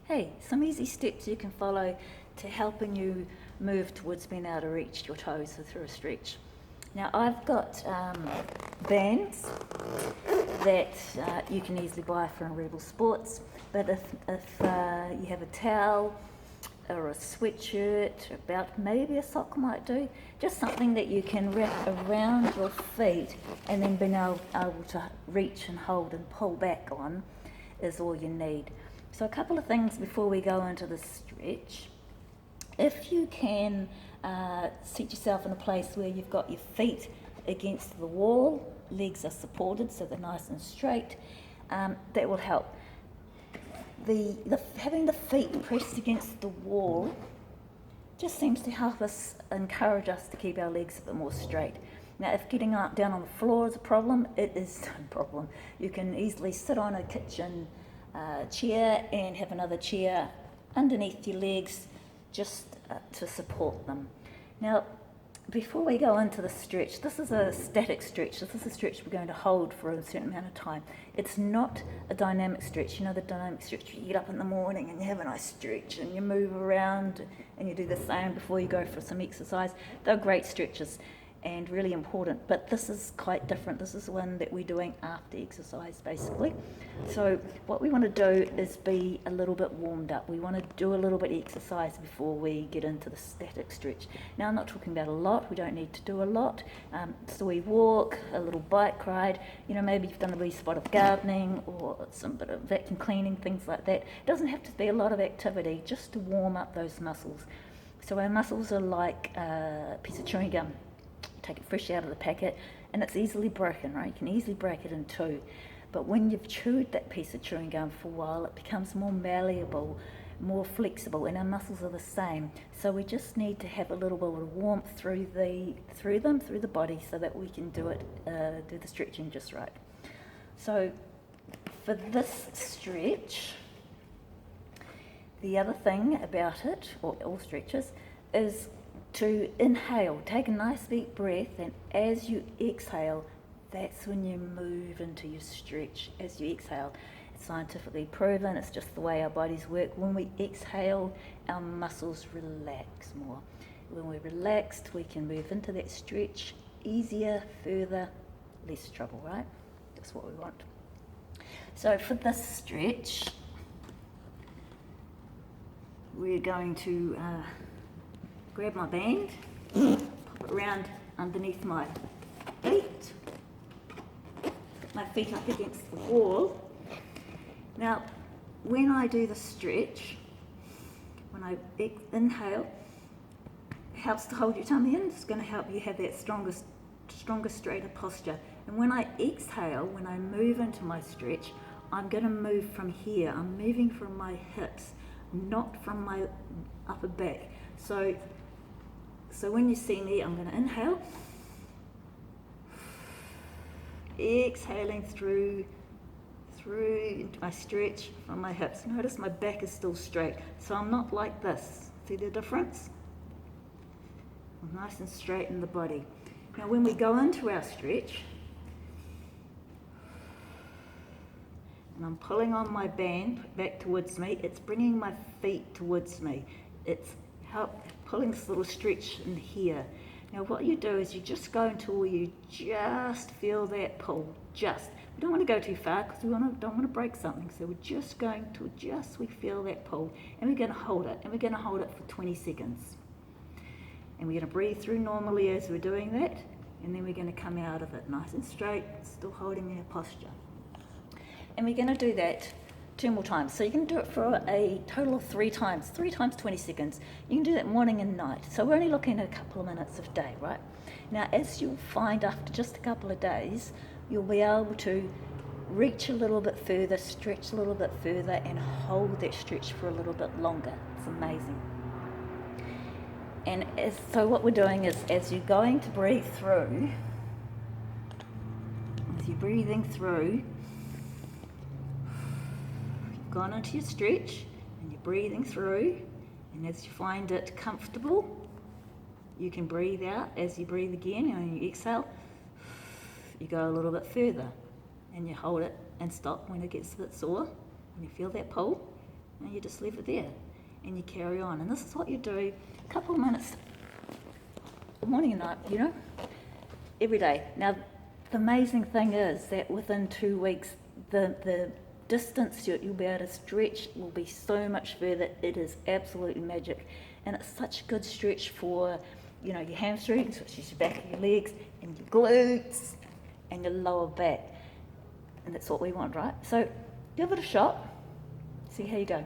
hey, some easy steps you can follow to helping you move towards being able to reach your toes through a stretch. Now I've got bands that you can easily buy from Rebel Sports, but if you have a towel or a sweatshirt, a belt, maybe a sock might do, just something that you can wrap around your feet and then being able to reach and hold and pull back on is all you need. So a couple of things before we go into the stretch. If you can set yourself in a place where you've got your feet against the wall, legs are supported so they're nice and straight, that will help. Having the feet pressed against the wall just seems to help us, encourage us to keep our legs a bit more straight. Now, if getting down on the floor is a problem, it is no problem. You can easily sit on a kitchen chair and have another chair underneath your legs just to support them. Now, before we go into the stretch, this is a static stretch. This is a stretch we're going to hold for a certain amount of time. It's not a dynamic stretch. You know the dynamic stretch, you get up in the morning and you have a nice stretch and you move around and you do the same before you go for some exercise. They're great stretches and really important, but this is quite different. This is one that we're doing after exercise, basically. So what we want to do is be a little bit warmed up. We want to do a little bit of exercise before we get into the static stretch. Now, I'm not talking about a lot. We don't need to do a lot. So we walk, a little bike ride, maybe you've done a wee spot of gardening or some bit of vacuum cleaning, things like that. It doesn't have to be a lot of activity, just to warm up those muscles. So our muscles are like a piece of chewing gum. Take it fresh out of the packet and it's easily broken, right? You can easily break it in two. But when you've chewed that piece of chewing gum for a while, it becomes more malleable, more flexible, and our muscles are the same. So we just need to have a little bit of warmth through the body so that we can do the stretching just right. So for this stretch, the other thing about it, or all stretches, is to inhale, take a nice deep breath, and as you exhale, that's when you move into your stretch. As you exhale, it's scientifically proven, it's just the way our bodies work. When we exhale, our muscles relax more. When we're relaxed, we can move into that stretch easier, further, less trouble, right? That's what we want. So for this stretch, we're going to grab my band, pop it around underneath my feet, my feet up against the wall. Now, when I do the stretch, when I inhale, it helps to hold your tummy in. It's going to help you have that stronger, straighter posture. And when I exhale, when I move into my stretch, I'm going to move from here. I'm moving from my hips, not from my upper back. So when you see me, I'm going to inhale, exhaling through into my stretch from my hips. Notice my back is still straight, so I'm not like this. See the difference? I'm nice and straight in the body. Now when we go into our stretch, and I'm pulling on my band back towards me, it's bringing my feet towards me. It's pulling this little stretch in here. Now what you do is you just go until you just feel that pull, We don't want to go too far because we don't want to break something, so we're just going to we feel that pull, and we're going to hold it, and we're going to hold it for 20 seconds. And we're going to breathe through normally as we're doing that, and then we're going to come out of it nice and straight, still holding our posture. And we're going to do that 2 more times. So you can do it for a total of 3 times, 20 seconds. You can do that morning and night. So we're only looking at a couple of minutes a day, right? Now, as you'll find after just a couple of days, you'll be able to reach a little bit further, stretch a little bit further, and hold that stretch for a little bit longer. It's amazing. And so what we're doing is, as you're going to breathe through, as you're breathing through, you've gone into your stretch, and you're breathing through, and as you find it comfortable, you can breathe out. As you breathe again, and you exhale, you go a little bit further, and you hold it and stop when it gets a bit sore, and you feel that pull, and you just leave it there and you carry on. And this is what you do a couple of minutes, morning and night, every day. Now, the amazing thing is that within 2 weeks, the distance you'll be able to stretch will be so much further. It is absolutely magic. And it's such a good stretch for, your hamstrings, which is your back of your legs, and your glutes, and your lower back. And that's what we want, right? So give it a shot, see how you go.